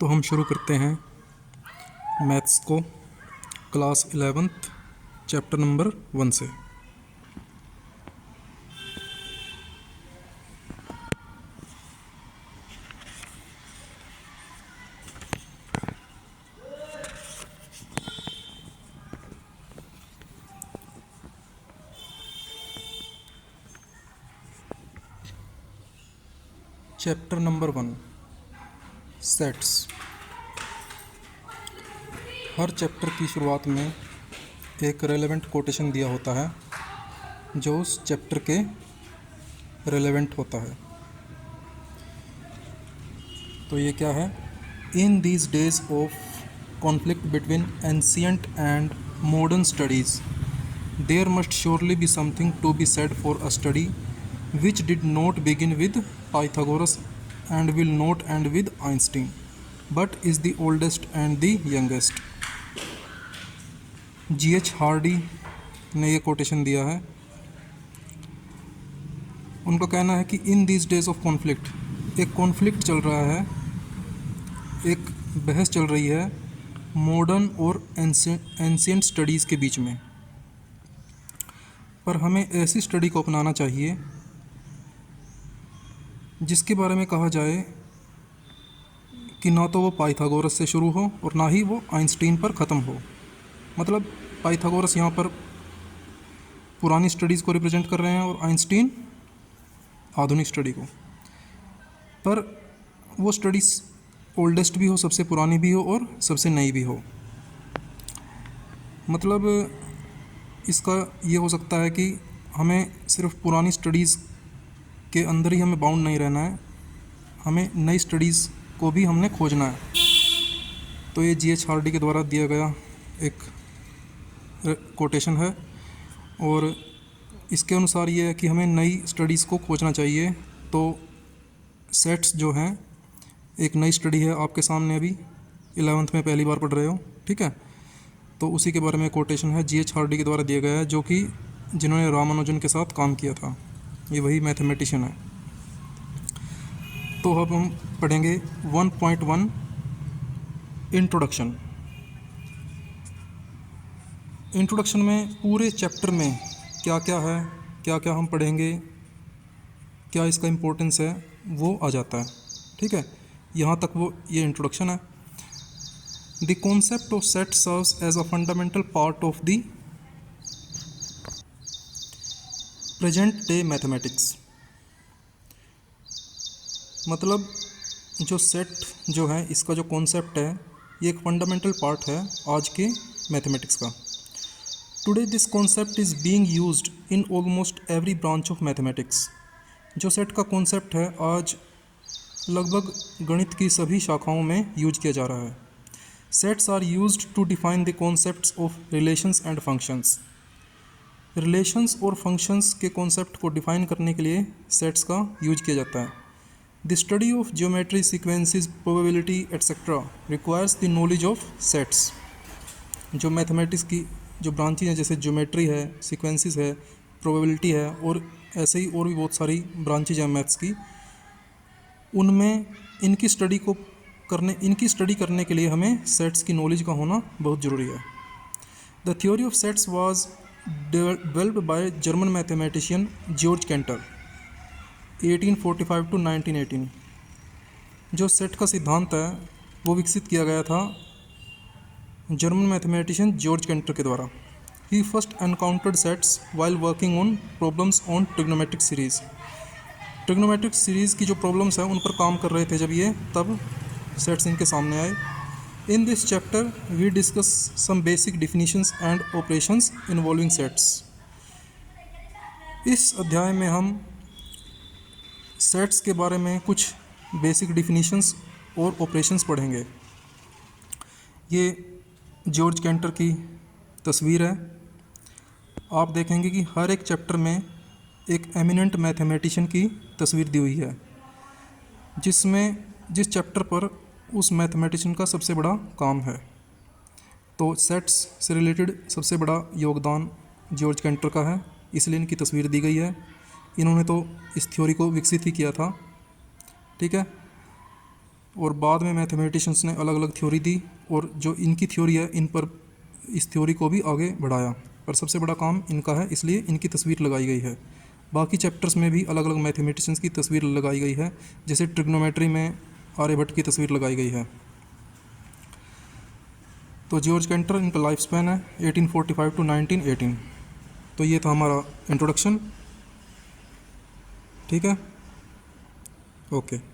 तो हम शुरू करते हैं मैथ्स को क्लास 11th चैप्टर नंबर 1 से। Chapter number 1 sets. हर चैप्टर की शुरुआत में एक रेलेवेंट कोटेशन दिया होता है जो उस चैप्टर के रेलेवेंट होता है। तो ये क्या है? In these days of conflict between ancient and modern studies there must surely be something to be said for a study which did not begin with Pythagoras and will not end with Einstein, but is the oldest and the youngest. G.H. Hardy ने ये quotation दिया है। उनका कहना है कि इन these days of conflict, एक conflict चल रहा है, एक बहस चल रही है मॉडर्न और एंशिएंट स्टडीज़ के बीच में, पर हमें ऐसी स्टडी को अपनाना चाहिए जिसके बारे में कहा जाए कि ना तो वो पाइथागोरस से शुरू हो और ना ही वो आइंस्टीन पर ख़त्म हो। मतलब पाइथागोरस यहाँ पर पुरानी स्टडीज़ को रिप्रेजेंट कर रहे हैं और आइंस्टीन आधुनिक स्टडी को, पर वो स्टडीज़ ओल्डेस्ट भी हो, सबसे पुरानी भी हो और सबसे नई भी हो। मतलब इसका ये हो सकता है कि हमें सिर्फ पुरानी स्टडीज़ के अंदर ही हमें बाउंड नहीं रहना है, हमें नई स्टडीज़ को भी हमने खोजना है। तो ये G.H. हार्डी के द्वारा दिया गया एक कोटेशन है और इसके अनुसार ये है कि हमें नई स्टडीज़ को खोजना चाहिए। तो सेट्स जो हैं, एक नई स्टडी है, आपके सामने अभी 11th में पहली बार पढ़ रहे हो, ठीक है? तो उसी के बारे में कोटेशन है, G.H. हार्डी के द्वारा दिया गया है, जो कि जिन्होंने रामानुजन के साथ काम किया था, ये वही मैथमेटिशियन है। तो अब हम पढ़ेंगे 1.1 इंट्रोडक्शन। इंट्रोडक्शन में पूरे चैप्टर में क्या क्या है, क्या क्या हम पढ़ेंगे, क्या इसका इम्पोर्टेंस है, वो आ जाता है, ठीक है? यहाँ तक वो ये इंट्रोडक्शन है। The concept of set serves as a fundamental part of the present day mathematics. मतलब जो सेट जो है, इसका जो कॉन्सेप्ट है, ये एक फंडामेंटल पार्ट है आज के मैथमेटिक्स का। Today this concept is being used in almost every branch of mathematics. जो सेट का कॉन्सेप्ट है आज लगभग गणित की सभी शाखाओं में यूज किया जा रहा है। Sets are used to define the concepts of relations and functions. Relations और फंक्शंस के कॉन्सेप्ट को डिफाइन करने के लिए सेट्स का यूज किया जाता है। The study of geometry, sequences, probability etcetera requires the knowledge of sets. जो मैथमेटिक्स की जो ब्रांचेज हैं, जैसे ज्योमेट्री है, सीक्वेंसेस है, प्रोबेबिलिटी है और ऐसे ही और भी बहुत सारी ब्रांचेज हैं मैथ्स की, उनमें इनकी स्टडी करने के लिए हमें सेट्स की नॉलेज का होना बहुत ज़रूरी है। The theory of sets was developed by German mathematician George Cantor 1845 to 1918। जो सेट का सिद्धांत है वो विकसित किया गया था जर्मन मैथमेटिशियन जॉर्ज कैंटर के द्वारा। He first encountered sets while working on problems on trigonometric series. Trigonometric series की जो प्रॉब्लम्स हैं उन पर काम कर रहे थे जब ये, तब सेट्स इनके सामने आए। In this chapter, we discuss some basic definitions and operations involving sets। इस अध्याय में हम सेट्स के बारे में कुछ बेसिक डिफिनीशंस और ऑपरेशंस पढ़ेंगे। ये जॉर्ज कैंटर की तस्वीर है। आप देखेंगे कि हर एक चैप्टर में एक एमिनेंट मैथमेटिशियन की तस्वीर दी हुई है, जिस चैप्टर पर उस मैथमेटिशियन का सबसे बड़ा काम है। तो सेट्स से रिलेटेड सबसे बड़ा योगदान जॉर्ज कैंटर का है, इसलिए इनकी तस्वीर दी गई है। इन्होंने तो इस थ्योरी को विकसित ही किया था, ठीक है? और बाद में मैथमेटिशियंस ने अलग अलग थ्योरी दी और जो इनकी थ्योरी है इन पर इस थ्योरी को भी आगे बढ़ाया, पर सबसे बड़ा काम इनका है, इसलिए इनकी तस्वीर लगाई गई है। बाकी चैप्टर्स में भी अलग अलग मैथमेटिशियंस की तस्वीर लगाई गई है, जैसे ट्रिग्नोमेट्री में आर्यभट्ट की तस्वीर लगाई गई है। तो जॉर्ज कैंटर इनका लाइफ स्पैन है 1845 टू 1918। तो ये था हमारा इंट्रोडक्शन, ठीक है, ओके।